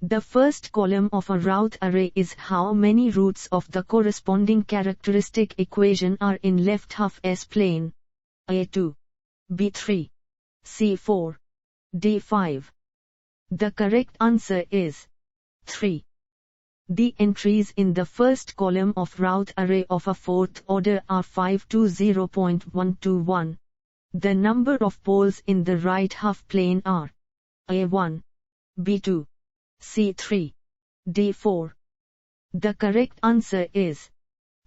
The first column of a Routh array is how many roots of the corresponding characteristic equation are in left half S-plane. A2, B3, C4, D5. The correct answer is 3. The entries in the first column of Routh array of a fourth order are 5 to 0.121. The number of poles in the right half plane are A1, B2, C3, D4. The correct answer is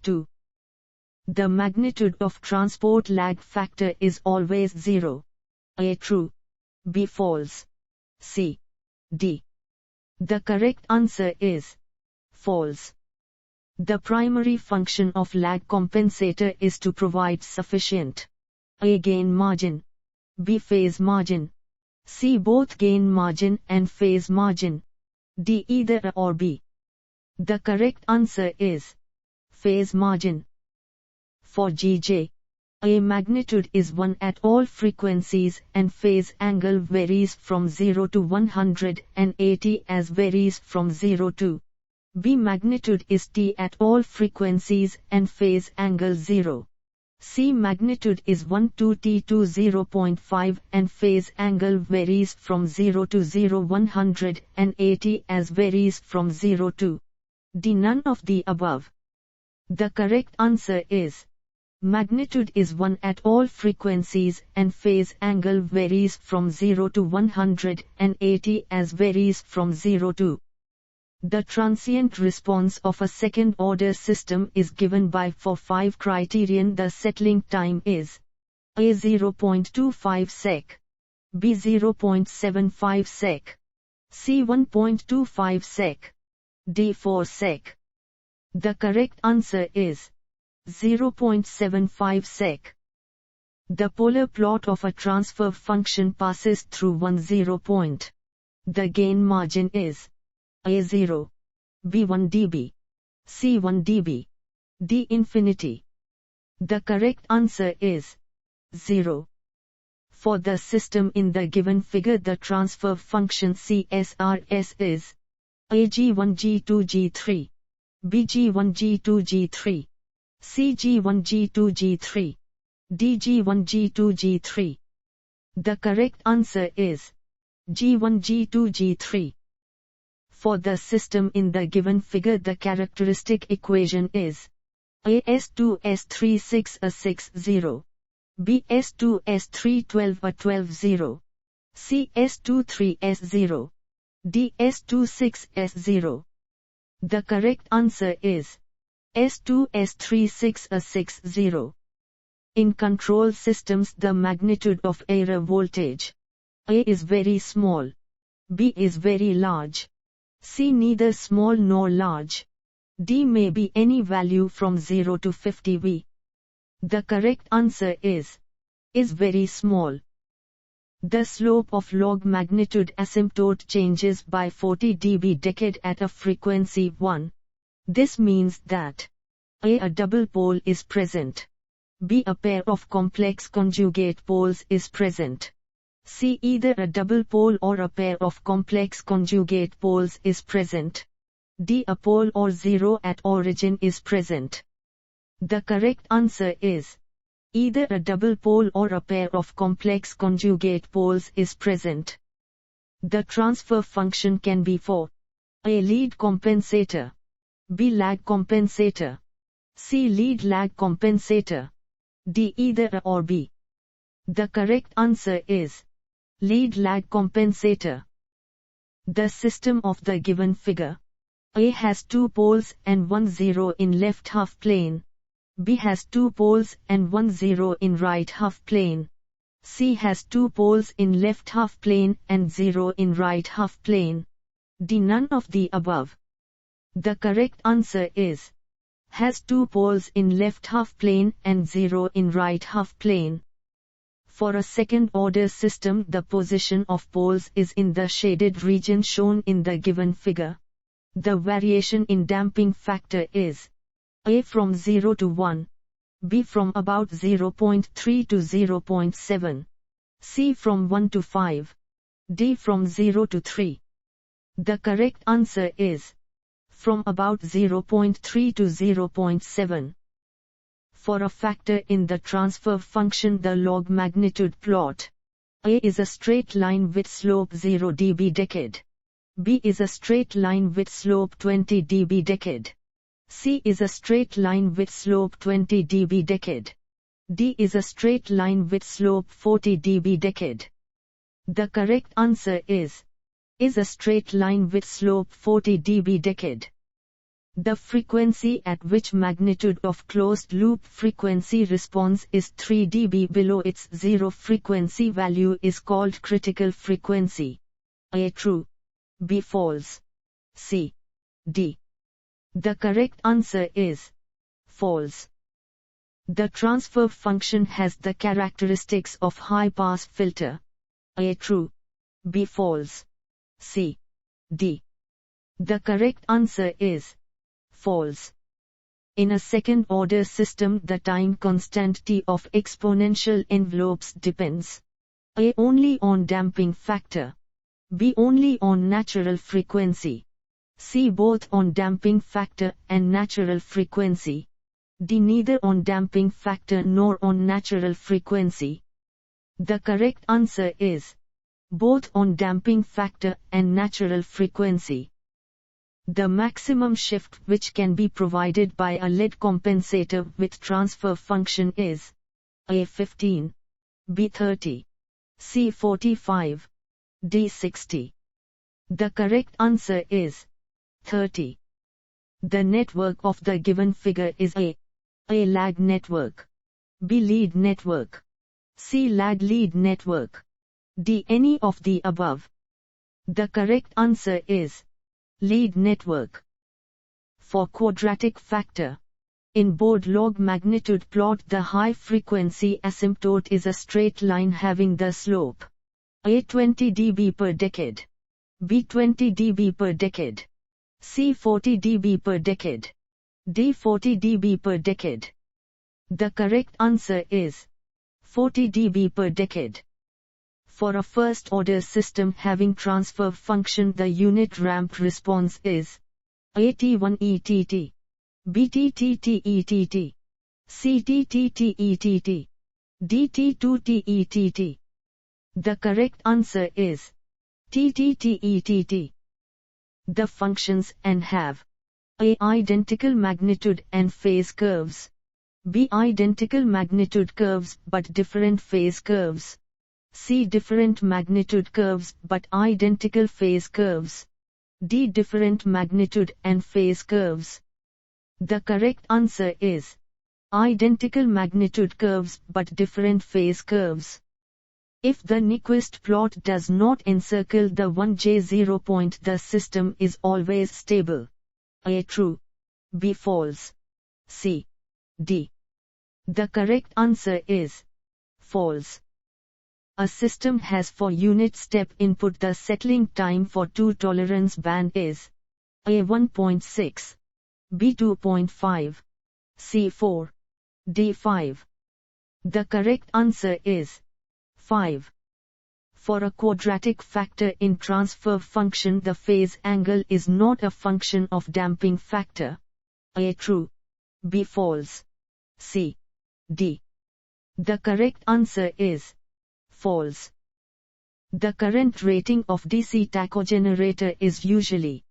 2. The magnitude of transport lag factor is always 0. A true, B false, C, D. The correct answer is false. The primary function of lag compensator is to provide sufficient A gain margin, B phase margin, C both gain margin and phase margin, D either A or B. The correct answer is phase margin. For Gj, A magnitude is 1 at all frequencies and phase angle varies from 0 to 180 as varies from 0 to B magnitude is T at all frequencies and phase angle 0. C magnitude is 1 to T to 0.5 and phase angle varies from 0 to 180 as varies from 0 to D. None of the above. The correct answer is magnitude is 1 at all frequencies and phase angle varies from 0 to 180 as varies from 0 to. The transient response of a second-order system is given by for 5 criterion. The settling time is A 0.25 sec, B 0.75 sec, C 1.25 sec, D 4 sec. The correct answer is 0.75 sec. The polar plot of a transfer function passes through 10 point. The gain margin is A0, B1 dB, C1 dB, D infinity. The correct answer is 0. For the system in the given figure, the transfer function CSRS is AG1 G2 G3, BG1 G2 G3, CG1 G2 G3, DG1 G2 G3. The correct answer is G1 G2 G3. For the system in the given figure, the characteristic equation is AS2 S3 6 a 6 0, BS2 S3 12 a 12 0, CS2 3 S 0, DS2 6 S 0. The correct answer is S2 S3 6 a 6 0. In control systems, the magnitude of error voltage A is very small, B is very large, C neither small nor large, D may be any value from 0 to 50 V. The correct answer is very small. The slope of log magnitude asymptote changes by 40 dB decade at a frequency 1. This means that A double pole is present, B a pair of complex conjugate poles is present, C either a double pole or a pair of complex conjugate poles is present, D a pole or zero at origin is present. The correct answer is either a double pole or a pair of complex conjugate poles is present. The transfer function can be for A lead compensator, B lag compensator, C lead lag compensator, D either A or B. The correct answer is lead lag compensator. The system of the given figure. A has 2 poles and 1 0 in left half plane. B has 2 poles and 1 0 in right half plane. C has 2 poles in left half plane and 0 in right half plane. D none of the above. The correct answer is has 2 poles in left half plane and 0 in right half plane. For a second-order system, the position of poles is in the shaded region shown in the given figure. The variation in damping factor is A from 0 to 1, B from about 0.3 to 0.7, C from 1 to 5, D from 0 to 3. The correct answer is from about 0.3 to 0.7. For a factor in the transfer function, the log magnitude plot. A is a straight line with slope 0 dB decade. B is a straight line with slope 20 dB decade. C is a straight line with slope 20 dB decade. D is a straight line with slope 40 dB decade. The correct answer is a straight line with slope 40 dB decade. The frequency at which magnitude of closed-loop frequency response is 3 dB below its zero frequency value is called critical frequency. A true, B false, C, D. The correct answer is false. The transfer function has the characteristics of high-pass filter. A true, B false, C, D. The correct answer is false. In a second-order system, the time constant T of exponential envelopes depends A. only on damping factor, B. only on natural frequency, C. both on damping factor and natural frequency, D. neither on damping factor nor on natural frequency. The correct answer is both on damping factor and natural frequency. The maximum shift which can be provided by a lead compensator with transfer function is A. 15, B. 30, C. 45, D. 60. The correct answer is 30. The network of the given figure is A lag network, B. lead network, C. lag lead network, D. any of the above. The correct answer is lead network. For quadratic factor, in Bode log magnitude plot, the high frequency asymptote is a straight line having the slope A. 20 dB per decade, B. 20 dB per decade, C. 40 dB per decade, D. 40 dB per decade. The correct answer is 40 dB per decade. For a first-order system having transfer function, the unit ramp response is A. T1 ETT, B. TTT ETT, C. TTT ETT, D. T2 TETT. The correct answer is TTT ETT. The functions n have A. identical magnitude and phase curves, B. identical magnitude curves but different phase curves, C. different magnitude curves but identical phase curves, D. different magnitude and phase curves. The correct answer is identical magnitude curves but different phase curves. If the Nyquist plot does not encircle the 1J0 point, the system is always stable. A. true, B. false, C, D. The correct answer is false. A system has for unit step input the settling time for two tolerance band is A. 1.6, B. 2.5, C. 4, D. 5. The correct answer is 5. For a quadratic factor in transfer function, the phase angle is not a function of damping factor. A. true, B. false, C, D. The correct answer is false. The current rating of DC tachogenerator is usually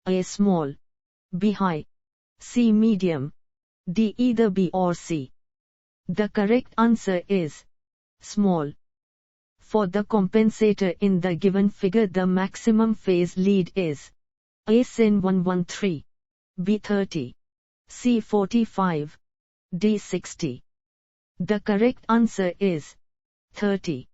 A. small, B. high, C. medium, D. either B or C. The correct answer is small. For the compensator in the given figure, the maximum phase lead is A. sin 113, B. 30, C. 45, D. 60. The correct answer is 30.